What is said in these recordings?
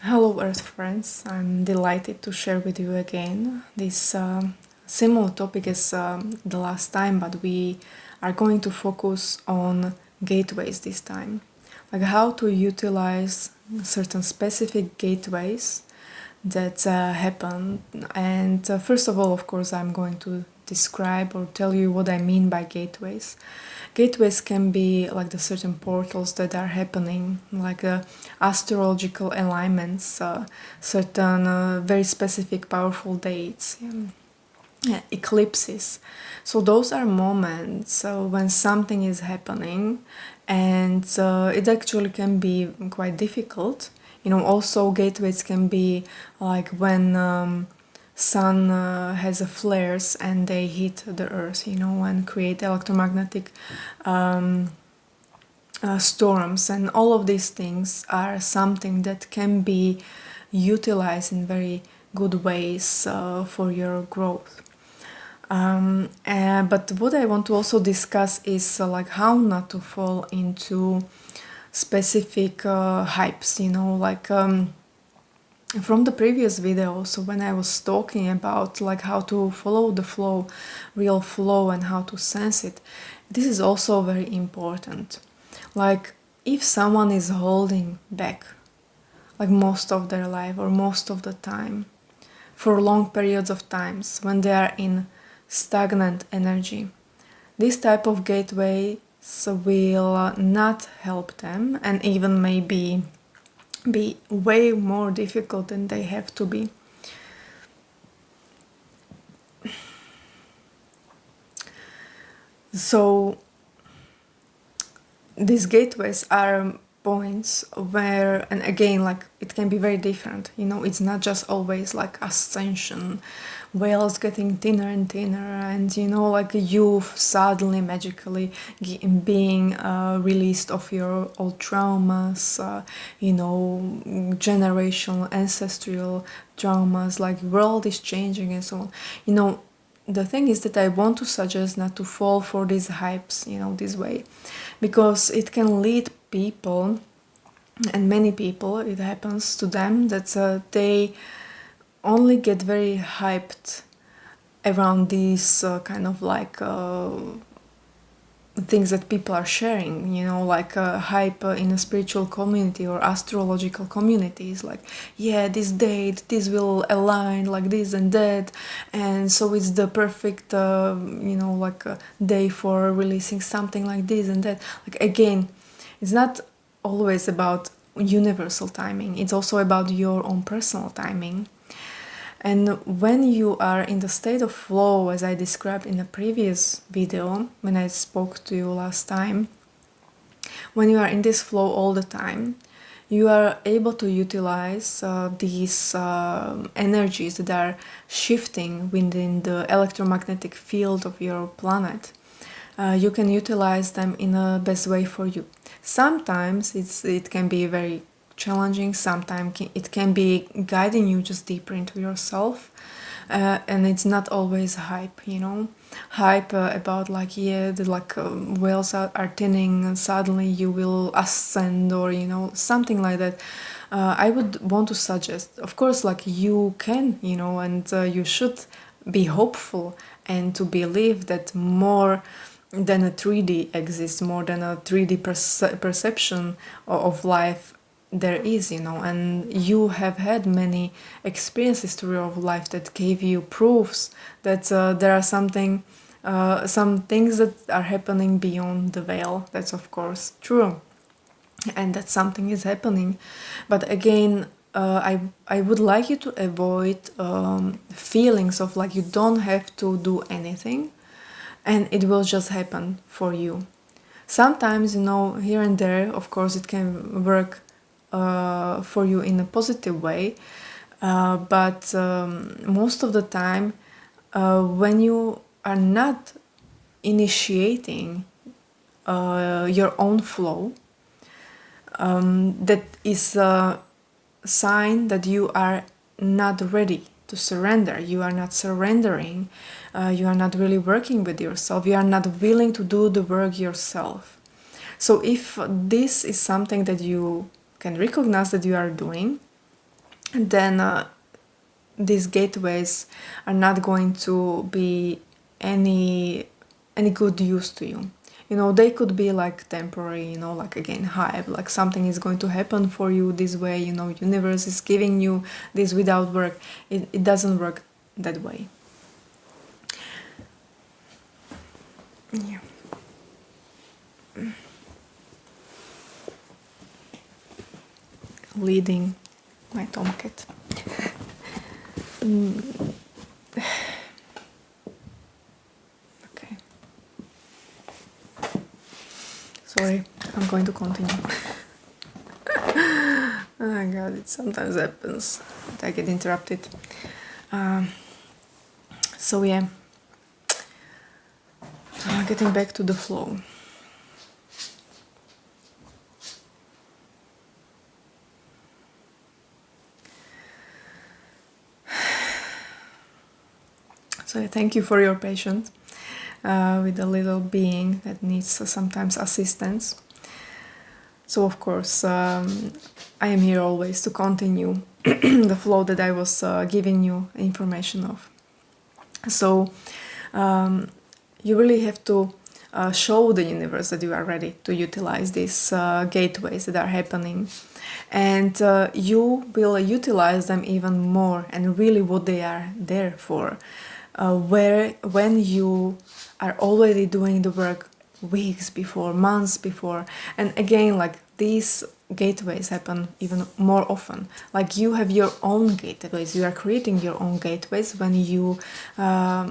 Hello Earth friends, I'm delighted to share with you again this similar topic as the last time, but we are going to focus on gateways this time. Like how to utilize certain specific gateways that happen. And first of all, of course, I'm going to describe or tell you what I mean by gateways. Gateways can be like the certain portals that are happening, like astrological alignments, certain very specific powerful dates, eclipses. So those are moments when something is happening, and it actually can be quite difficult. Also gateways can be like when sun has a flares and they hit the earth, and create electromagnetic storms, and all of these things are something that can be utilized in very good ways for your growth. But what I want to also discuss is like how not to fall into specific hypes, from the previous video. So when I was talking about like how to follow the flow, real flow, and how to sense it, this is also very important. Like if someone is holding back like most of their life or most of the time for long periods of times, when they are in stagnant energy, this type of gateway will not help them, and even maybe be way more difficult than they have to be. So these gateways are points where, and again, like it can be very different, it's not just always like ascension, whales getting thinner and thinner, and like you suddenly magically being released of your old traumas, generational ancestral traumas, like world is changing and so on. The thing is that I want to suggest not to fall for these hypes, this way, because it can lead people, and many people, it happens to them, that they only get very hyped around these kind of like things that people are sharing, like hype in a spiritual community or astrological communities, like, yeah, this date, this will align like this and that, and so it's the perfect day for releasing something like this and that. Like again, it's not always about universal timing, it's also about your own personal timing. And when you are in the state of flow, as I described in a previous video when I spoke to you last time, when you are in this flow all the time, you are able to utilize these energies that are shifting within the electromagnetic field of your planet. You can utilize them in a best way for you. Sometimes it can be very challenging, sometimes it can be guiding you just deeper into yourself, and it's not always hype, hype about like, yeah, whales are thinning and suddenly you will ascend, or something like that. I would want to suggest, of course, like you can, and you should be hopeful and to believe that more than a 3D exists, more than a 3D perception of life there is, and you have had many experiences through your life that gave you proofs that there are some things that are happening beyond the veil. That's of course true, and that something is happening. But again, I would like you to avoid feelings of like you don't have to do anything and it will just happen for you. Sometimes, here and there, of course, it can work for you in a positive way, but most of the time, when you are not initiating your own flow, that is a sign that you are not ready to surrender. You are not surrendering. You are not really working with yourself. You are not willing to do the work yourself. So if this is something that you can recognize that you are doing, then these gateways are not going to be any good use to you. You know, they could be like temporary, you know, like again hype, like something is going to happen for you this way, you know, universe is giving you this without work. It doesn't work that way. Yeah. Leading my tomcat. Okay. Sorry, I'm going to continue. Oh my god, it sometimes happens that I get interrupted. So yeah, getting back to the flow. So thank you for your patience with a little being that needs sometimes assistance. So of course, I am here always to continue the flow that I was giving you information of. So you really have to show the universe that you are ready to utilize these gateways that are happening, and you will utilize them even more and really what they are there for. When you are already doing the work weeks before, months before, and again, like these gateways happen even more often. Like you have your own gateways, you are creating your own gateways when you are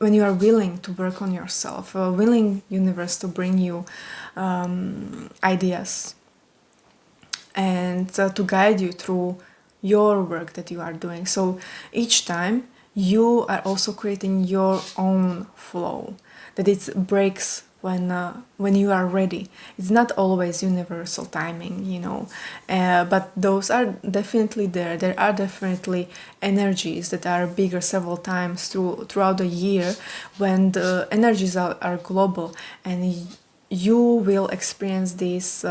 willing to work on yourself, willing universe to bring you ideas and to guide you through your work that you are doing. So each time you are also creating your own flow, that it breaks when you are ready. It's not always universal timing, you know, but those are definitely there. There are definitely energies that are bigger several times throughout the year when the energies are global, and you will experience this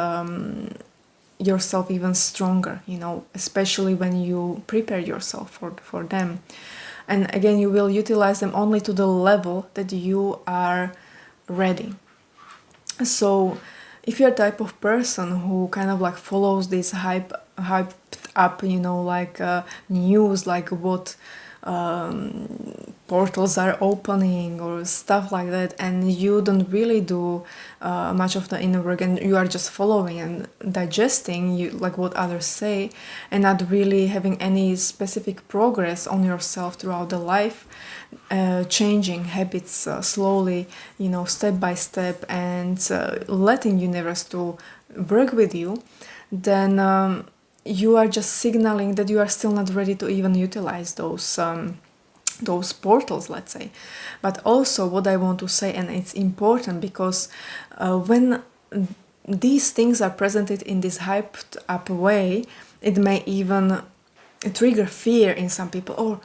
yourself even stronger, you know, especially when you prepare yourself for them. And again, you will utilize them only to the level that you are ready. So if you're a type of person who kind of like follows this hyped up, you know, like news, like what portals are opening or stuff like that, and you don't really do much of the inner work, and you are just following and digesting you like what others say, and not really having any specific progress on yourself throughout the life, changing habits slowly, you know, step by step, and letting universe to work with you, then you are just signaling that you are still not ready to even utilize those portals, let's say. But also what I want to say, and it's important because when these things are presented in this hyped up way, it may even trigger fear in some people. Or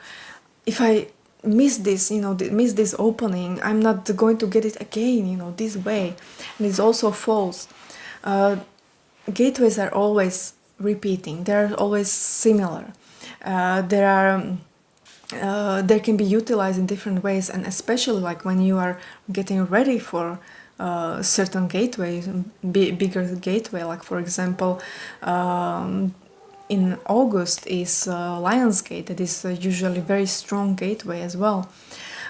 if I miss this, you know, miss this opening, I'm not going to get it again, you know, this way. And it's also false. Gateways are always repeating, they're always similar. They can be utilized in different ways, and especially like when you are getting ready for certain gateways, bigger gateway, like for example, in August is Lionsgate, that is usually very strong gateway as well.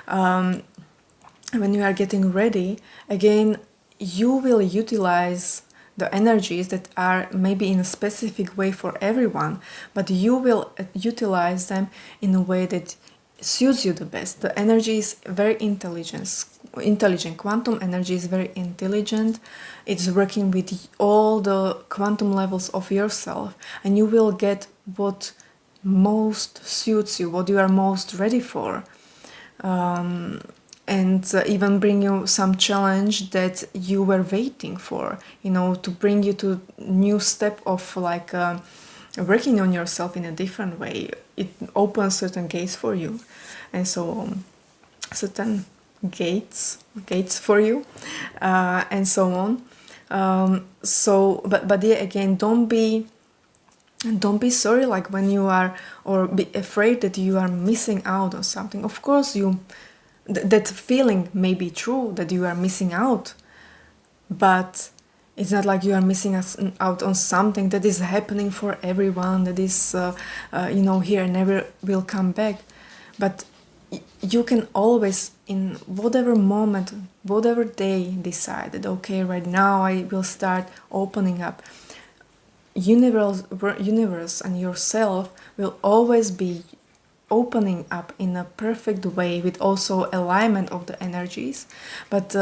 When you are getting ready, again, you will utilize the energies that are maybe in a specific way for everyone, but you will utilize them in a way that suits you the best. The energy is very intelligent. Quantum energy is very intelligent. It's working with all the quantum levels of yourself, and you will get what most suits you, what you are most ready for. And even bring you some challenge that you were waiting for, you know, to bring you to new step of like working on yourself in a different way. It opens certain gates for you, and so certain gates for you, and so on. But yeah, again, don't be And don't be sorry like when you are, or be afraid that you are missing out on something. Of course that feeling may be true, that you are missing out, but it's not like you are missing out on something that is happening for everyone, that is here and never will come back. But you can always, in whatever moment, whatever day, decide that okay, right now I will start opening up. Universe and yourself will always be opening up in a perfect way, with also alignment of the energies. But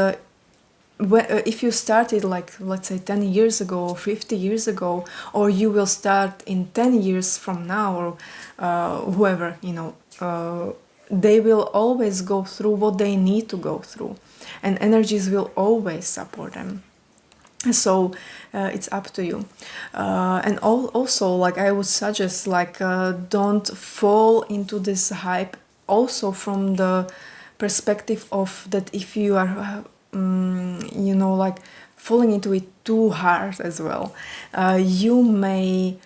if you started like, let's say, 10 years ago or 50 years ago, or you will start in 10 years from now, or whoever, they will always go through what they need to go through, and energies will always support them. So it's up to you. And also, like, I would suggest, like, don't fall into this hype also from the perspective of that if you are like falling into it too hard as well, you may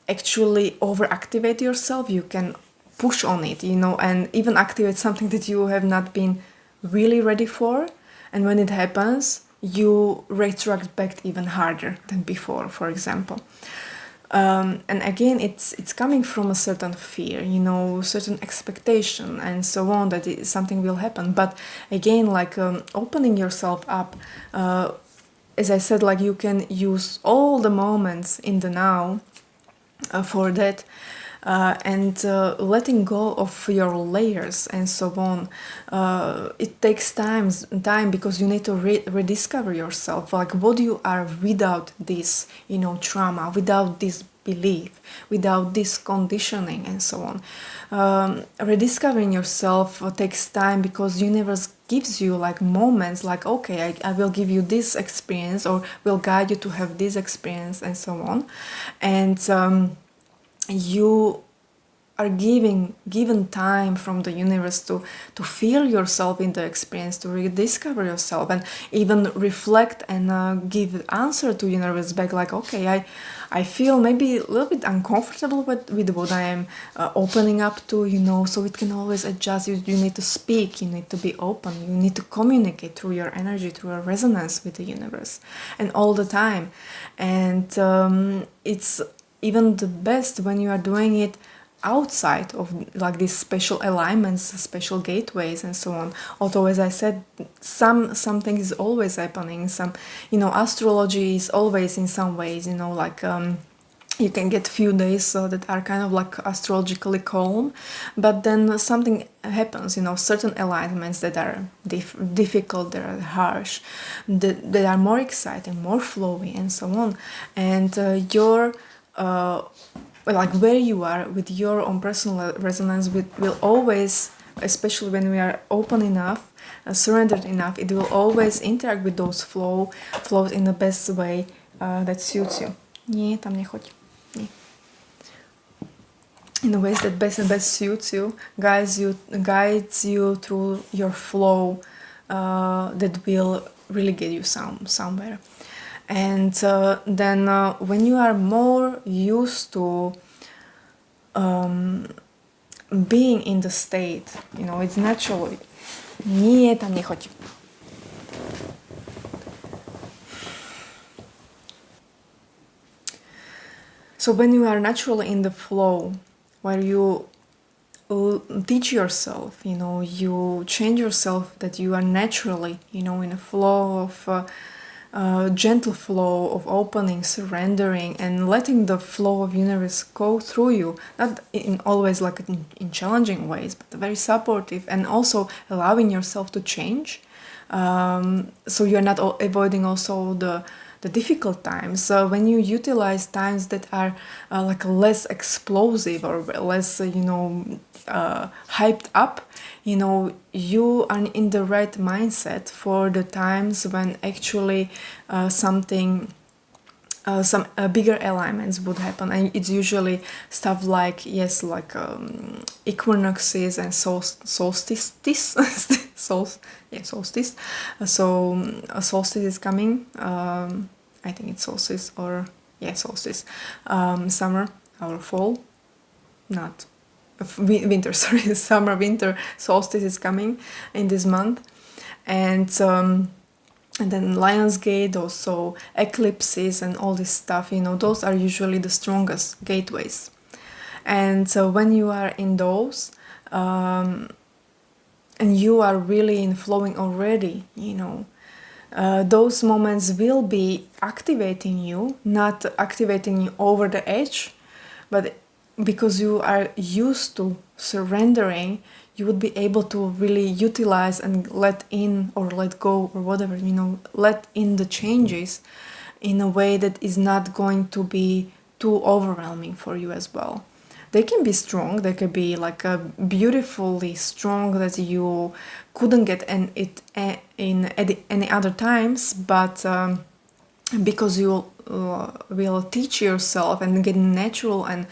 actually overactivate yourself. You can push on it, and even activate something that you have not been really ready for, and when it happens, you retract back even harder than before, for example. And again, it's coming from a certain fear, certain expectation and so on, that something will happen. But again, like, opening yourself up, as I said, like, you can use all the moments in the now for that. And letting go of your layers and so on, it takes time, because you need to rediscover yourself, like what you are without this trauma, without this belief, without this conditioning and so on. Rediscovering yourself takes time, because universe gives you like moments, like, okay, I will give you this experience, or will guide you to have this experience and so on. And you are given time from the universe to feel yourself in the experience, to rediscover yourself, and even reflect and give answer to universe back, like, okay, I feel maybe a little bit uncomfortable with what I am opening up to, so it can always adjust. You need to speak, you need to be open, you need to communicate through your energy, through your resonance with the universe, and all the time. And it's even the best when you are doing it outside of like these special alignments, special gateways and so on. Although, as I said, something is always happening. Some, astrology is always in some ways, like, you can get few days that are kind of like astrologically calm, but then something happens, certain alignments that are difficult, that are harsh, that are more exciting, more flowy and so on. And your like where you are with your own personal resonance will always, especially when we are open enough, surrendered enough, it will always interact with those flows in the best way that suits you. Nie, tam nie chodź. Nie. In the ways that best suits you, guides you through your flow, that will really get you somewhere. And then when you are more used to being in the state, it's naturally. Nie, tam nie chodź. So when you are naturally in the flow, where you teach yourself, you change yourself, that you are naturally, in a flow of gentle flow of opening, surrendering, and letting the flow of universe go through you, not in always like in challenging ways, but very supportive, and also allowing yourself to change, so you're not avoiding also the difficult times. When you utilize times that are like less explosive or less hyped up, you are in the right mindset for the times when actually something some bigger alignments would happen. And it's usually stuff like, equinoxes and solstice. Solstice. So solstice is coming. I think it's solstice, or solstice. Summer our fall, not winter, sorry, summer, winter solstice is coming in this month. And then Lionsgate, also eclipses and all this stuff, you know, those are usually the strongest gateways. And so when you are in those, and you are really in flowing already, you know, those moments will be activating you, not activating you over the edge, but because you are used to surrendering, you would be able to really utilize and let in or let go or whatever, you know, let in the changes in a way that is not going to be too overwhelming for you as well. They can be strong, they can be like a beautifully strong that you couldn't get in any other times, but because you will teach yourself and get natural and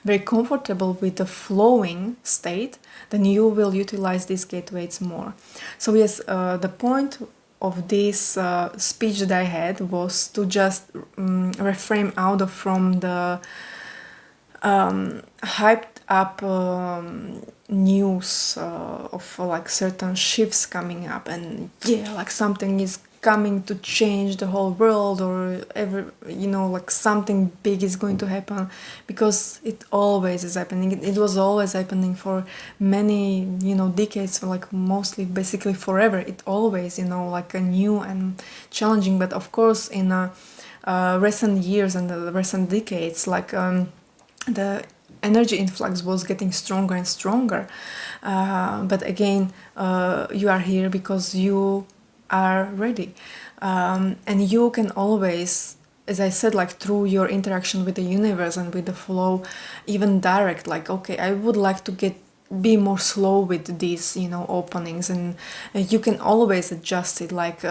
very comfortable with the flowing state, then you will utilize these gateways more. So yes, the point of this speech that I had was to just reframe out from the hyped up news of like certain shifts coming up, and yeah, like something is coming to change the whole world, or ever, you know, like something big is going to happen, because it always is happening. It was always happening for many, you know, decades, or like mostly basically forever. It always, you know, like a new and challenging. But of course in recent years and the recent decades, like the energy influx was getting stronger and stronger. But again, you are here because you are ready. And you can always, as I said, like through your interaction with the universe and with the flow, even direct, like, okay, I would like to be more slow with these, you know, openings, and you can always adjust it, like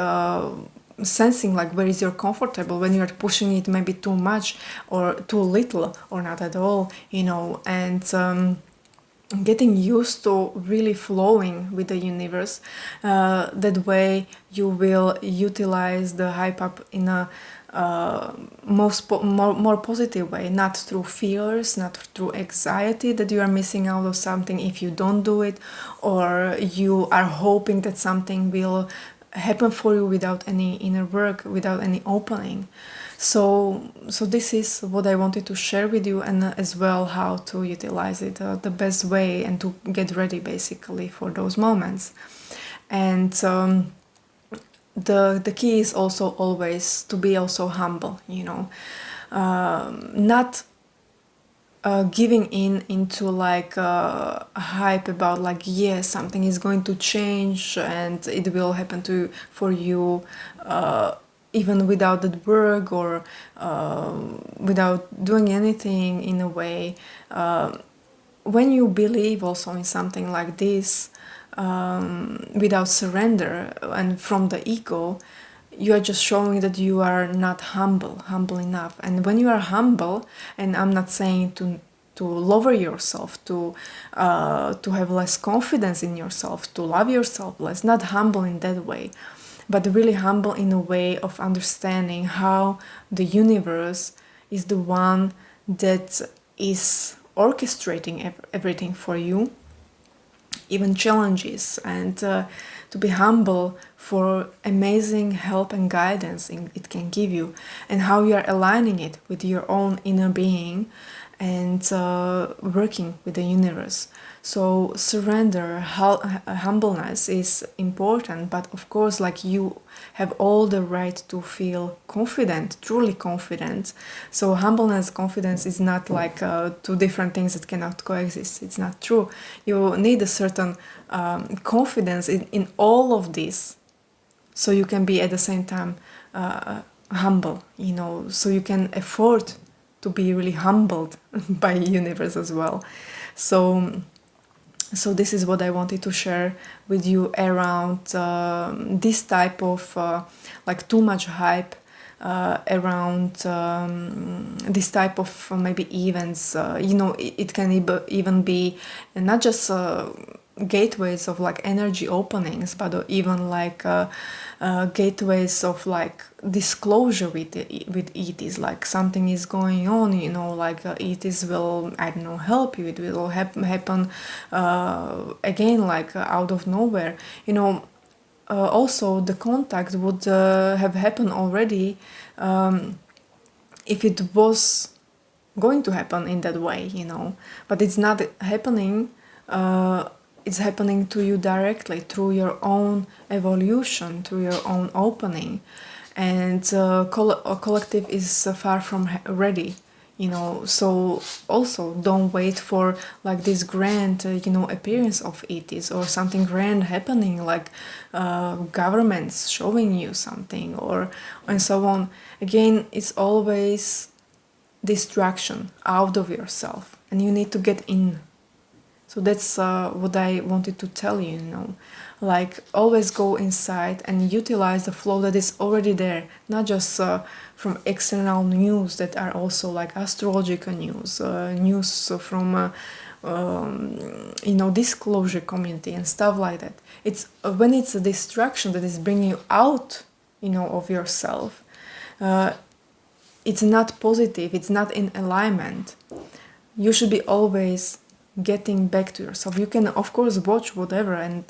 sensing like where is your comfortable, when you're pushing it maybe too much or too little or not at all, you know, and getting used to really flowing with the universe. That way you will utilize the hype up in a more positive way, not through fears, not through anxiety that you are missing out of something if you don't do it, or you are hoping that something will happen for you without any inner work, without any opening. So this is what I wanted to share with you, and as well how to utilize it the best way, and to get ready basically for those moments. And the key is also always to be also humble, you know, not giving into like a hype about like, yes, something is going to change and it will happen for you even without that work, or without doing anything in a way. When you believe also in something like this, without surrender and from the ego, you are just showing that you are not humble enough. And when you are humble, and I'm not saying to lower yourself, to have less confidence in yourself, to love yourself less, not humble in that way, but really humble in a way of understanding how the universe is the one that is orchestrating everything for you, even challenges, and to be humble for amazing help and guidance it can give you, and how you are aligning it with your own inner being, and working with the universe. So surrender, humbleness is important, but of course, like, you have all the right to feel confident, truly confident. So humbleness, confidence is not like two different things that cannot coexist. It's not true. You need a certain confidence in all of this, so you can be at the same time humble, you know, so you can afford to be really humbled by the universe as well. So this is what I wanted to share with you around this type of like too much hype around this type of maybe events. You know, it can even be not just gateways of like energy openings, but even like gateways of like disclosure with ETs, like something is going on, you know, like ETs will, I don't know, help you. It will happen again, like out of nowhere, you know. Also, the contact would have happened already if it was going to happen in that way, you know. But it's not happening. It's happening to you directly through your own evolution, through your own opening, and a collective is far from ready, you know. So also don't wait for like this grand you know, appearance of ETs or something grand happening, like governments showing you something or and so on. Again, it's always distraction out of yourself, and you need to get in. So that's what I wanted to tell you, you know, like always go inside and utilize the flow that is already there, not just from external news that are also like astrological news, news from you know, disclosure community and stuff like that. It's when it's a distraction that is bringing you out, you know, of yourself, it's not positive, it's not in alignment. You should be always getting back to yourself. You can of course watch whatever and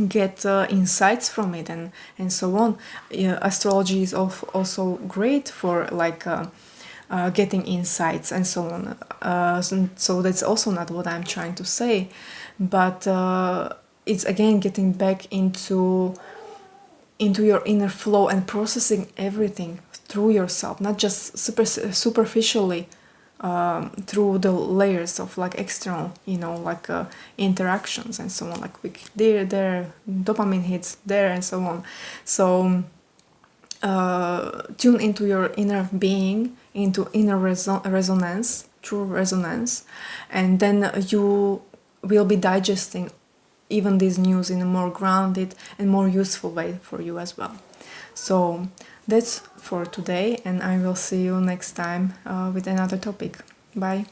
get insights from it and so on. Astrology is also great for like getting insights and so on. So that's also not what I'm trying to say, but it's again getting back into your inner flow and processing everything through yourself, not just superficially through the layers of like external, you know, like interactions and so on, like quick there, dopamine hits there and so on. So tune into your inner being, into inner resonance, true resonance, and then you will be digesting even this news in a more grounded and more useful way for you as well. So that's for today, and I will see you next time with another topic. Bye.